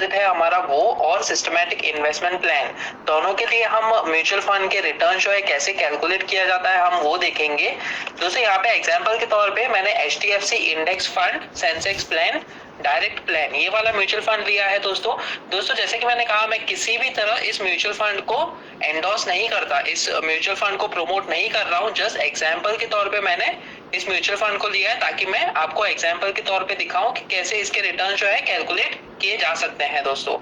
Deposit है हमारा वो और सिस्टमैटिक इन्वेस्टमेंट प्लान, दोनों के लिए हम म्यूचुअल फंड के रिटर्न जो है कैसे कैलकुलेट किया जाता है हम वो देखेंगे। दोस्तों यहाँ पे एग्जांपल के तौर पे मैंने HDFC index fund, Sensex plan, direct plan, ये वाला म्यूचुअल फंड लिया है दोस्तों जैसे कि मैंने कहा, मैं किसी भी तरह इस म्यूचुअल फंड को एंडोर्स नहीं करता, इस म्यूचुअल फंड को प्रमोट नहीं कर रहा हूँ। जस्ट एग्जांपल के तौर पे मैंने इस म्यूचुअल फंड को लिया है ताकि मैं आपको एग्जांपल के तौर पे दिखाऊं कि कैसे इसके रिटर्न जो है कैलकुलेट किए जा सकते हैं दोस्तों।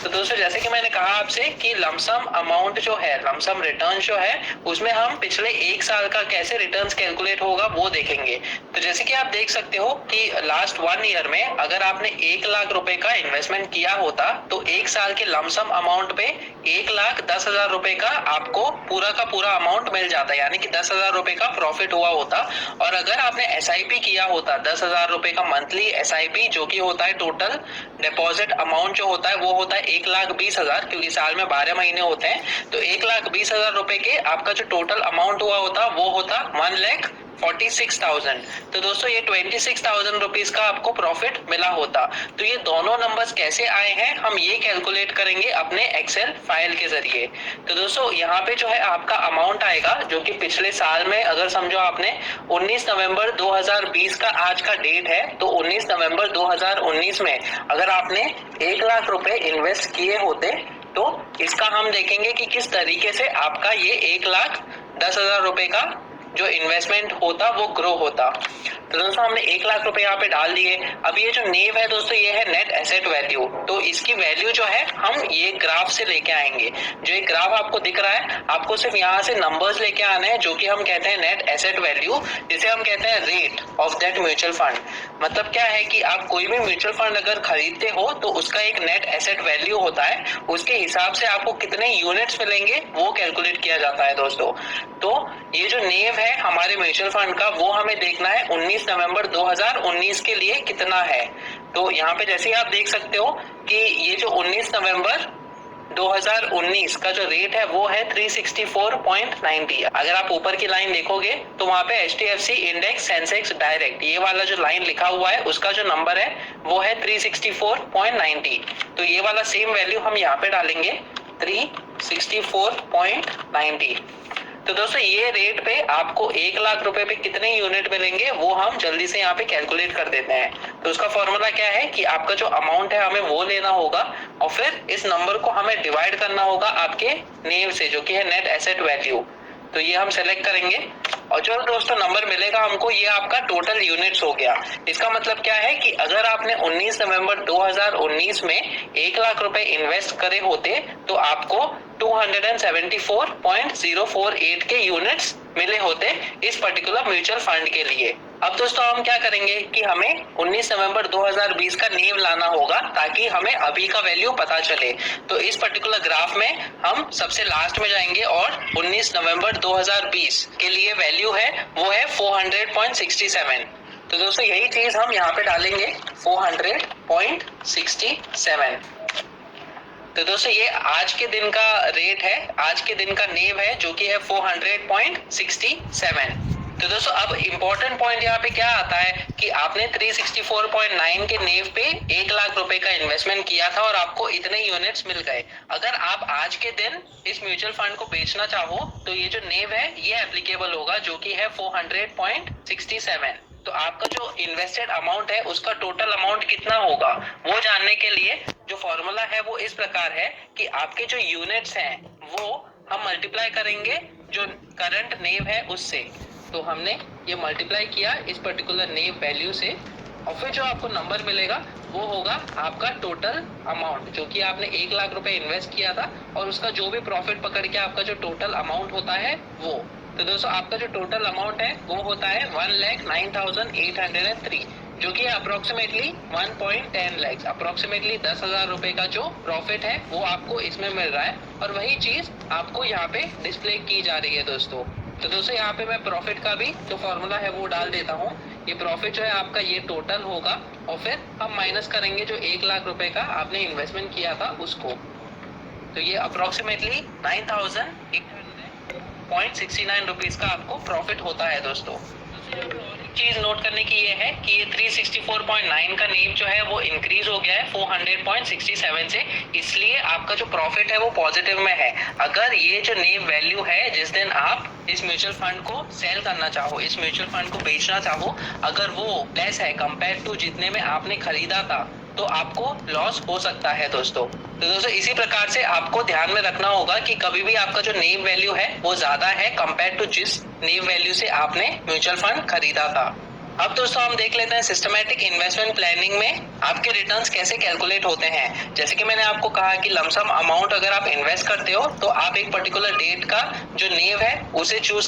तो दोस्तों जैसे कि मैंने कहा आपसे कि लमसम अमाउंट जो है, लमसम रिटर्न जो है, उसमें हम पिछले 1 साल का कैसे रिटर्न्स कैलकुलेट होगा वो देखेंगे। तो जैसे कि आप देख सकते हो कि लास्ट 1 ईयर में अगर आपने 1 लाख रुपए का इन्वेस्टमेंट किया होता तो 1 साल के लमसम अमाउंट पे 1,10,000 रुपए का आपको पूरा का पूरा अमाउंट मिल जाता, यानी कि 10,000 रुपए का प्रॉफिट हुआ होता। और अगर आपने SIP किया होता 10,000 रुपए का मंथली SIP, जो कि होता है टोटल डिपॉजिट अमाउंट जो होता है वो होता है 1,20,000, क्योंकि साल में 12 महीने होते हैं, तो 1,20,000 रुपए के आपका जो टोटल अमाउंट हुआ होता वो होता 1,46,000। तो दोस्तों ये 26,000 रुपीज का आपको प्रॉफिट मिला होता। तो ये दोनों नंबर्स कैसे आए हैं हम ये कैलकुलेट करेंगे अपने एक्सेल फाइल के जरिए। तो दोस्तों यहाँ पे जो है आपका अमाउंट आएगा जो कि पिछले साल में, अगर समझो आपने 19 नवंबर 2020 का आज का डेट है, तो 19 नवंबर 2019 में अगर आपने 1 लाख रुपए इन्वेस्ट किए होते तो इसका हम देखेंगे कि किस तरीके से आपका ये 1,10,000 रुपए का जो इन्वेस्टमेंट होता वो ग्रो होता। तो दोस्तों हमने 1 लाख रुपए यहाँ पे डाल दिए। अब ये जो नेव है दोस्तों ये है नेट एसेट वैल्यू, तो इसकी वैल्यू जो है हम ये ग्राफ से लेके आएंगे। जो एक ग्राफ आपको दिख रहा है, आपको सिर्फ यहाँ से नंबर्स लेके आने हैं जो कि हम कहते हैं नेट एसेट वैल्यू, जिसे हम कहते हैं rate of that mutual fund. मतलब क्या है कि आप कोई भी म्यूचुअल फंड अगर खरीदते हो तो उसका एक नेट एसेट वैल्यू होता है, उसके हिसाब से आपको कितने यूनिट्स मिलेंगे वो कैलकुलेट किया जाता है दोस्तों। तो ये जो नेव है हमारे म्यूचुअल फंड का वो हमें देखना है 19 नवंबर 2019 के लिए कितना है। तो यहाँ पे जैसे आप देख सकते हो कि ये जो 19 नवंबर 2019 का जो रेट है वो है 364.90। अगर आप ऊपर की लाइन देखोगे तो वहां पे HDFC इंडेक्स सेंसेक्स डायरेक्ट ये वाला जो लाइन लिखा हुआ है उसका जो नंबर है वो है 364.90। तो ये वाला सेम वैल्यू हम यहाँ पे डालेंगे 364.90। तो दोस्तों ये रेट पे आपको 1 लाख रुपए पे कितने यूनिट मिलेंगे वो हम जल्दी से यहाँ पे कैलकुलेट कर देते हैं। तो उसका फॉर्मूला क्या है कि आपका जो अमाउंट है हमें वो लेना होगा और फिर इस नंबर को हमें डिवाइड करना होगा आपके नेव से जो कि है नेट एसेट वैल्यू। तो ये हम सेलेक्ट करेंगे और जो दोस्तों नंबर मिलेगा हमको ये आपका टोटल यूनिट्स हो गया। इसका मतलब क्या है कि अगर आपने 19 नवंबर 2019 में 1 लाख रुपए इन्वेस्ट करे होते तो आपको 274.048 के यूनिट्स मिले होते इस पर्टिकुलर म्यूचुअल फंड के लिए। अब दोस्तों हम क्या करेंगे कि हमें 19 नवंबर 2020 का नीव लाना होगा ताकि हमें अभी का वैल्यू पता चले। तो इस पर्टिकुलर ग्राफ में हम सबसे लास्ट में जाएंगे और 19 नवंबर 2020 के लिए वैल्यू है वो है 400.67। तो दोस्तों यही चीज हम यहाँ पे डालेंगे 400.67। तो दोस्तों ये आज के दिन का रेट है, आज के दिन का नेव है जो कि है 400.67। तो दोस्तों अब इम्पोर्टेंट पॉइंट यहाँ पे क्या आता है कि आपने 364.9 के नेव पे 1 लाख रुपए का इन्वेस्टमेंट किया था और आपको इतने यूनिट्स मिल गए। अगर आप आज के दिन इस म्यूचुअल फंड को बेचना चाहो तो ये जो नेव है ये एप्लीकेबल होगा जो कि है 400.67। तो आपका जो इन्वेस्टेड अमाउंट है उसका टोटल अमाउंट कितना होगा वो जानने के लिए जो फॉर्मूला है वो इस प्रकार है कि आपके जो यूनिट्स हैं वो हम मल्टीप्लाई करेंगे जो करंट नेव है उससे। तो हमने ये मल्टीप्लाई किया इस पर्टिकुलर नेव वैल्यू से और फिर जो आपको नंबर मिलेगा वो होगा आपका टोटल अमाउंट जो कि आपने 1 लाख रुपए इन्वेस्ट किया था और उसका जो भी प्रॉफिट पकड़ के आपका जो टोटल अमाउंट होता है वो। तो दोस्तों आपका जो टोटल अमाउंट है वो होता है 1,09,803 जो कि अप्रोक्सीमेटली 1.10 लाख, अप्रोक्सीमेटली 10,000 रुपए का जो प्रॉफिट है वो आपको इसमें मिल रहा है और वही चीज आपको यहाँ पे डिस्प्ले की जा रही है दोस्तों। तो दोस्तों यहाँ पे मैं प्रॉफिट का भी जो फॉर्मूला है वो डाल देता हूँ। ये प्रॉफिट जो है आपका ये टोटल होगा और फिर हम माइनस करेंगे जो 1 लाख रुपए का आपने इन्वेस्टमेंट किया था उसको। तो ये अप्रोक्सीमेटली 9,800.69 रुपीज का आपको प्रॉफिट होता है दोस्तों। चीज नोट करने की ये है कि 364.9 का नेव जो है वो इंक्रीज हो गया है 400.67 से, इसलिए आपका जो प्रॉफिट है वो पॉजिटिव में है। अगर ये जो नेव वैल्यू है जिस दिन आप इस म्यूचुअल फंड को सेल करना चाहो, इस म्यूचुअल फंड को बेचना चाहो, अगर वो लेस है कंपेयर टू जितने में आपने खरीदा था, तो आपको लॉस हो सकता है दोस्तों। तो दोस्तों इसी प्रकार से आपको ध्यान में रखना होगा कि कभी भी आपका जो नेव वैल्यू है वो ज्यादा है कंपेयर टू जिस नेव वैल्यू से आपने म्यूचुअल फंड खरीदा था। अब दोस्तों हम देख लेते हैं सिस्टमैटिक इन्वेस्टमेंट प्लानिंग में आपके रिटर्न्स कैसे कैलकुलेट होते हैं। जैसे कि मैंने आपको कहा कि लमसम अमाउंट अगर आप इन्वेस्ट करते हो तो आप एक पर्टिकुलर डेट का जो नेव है उसे चूज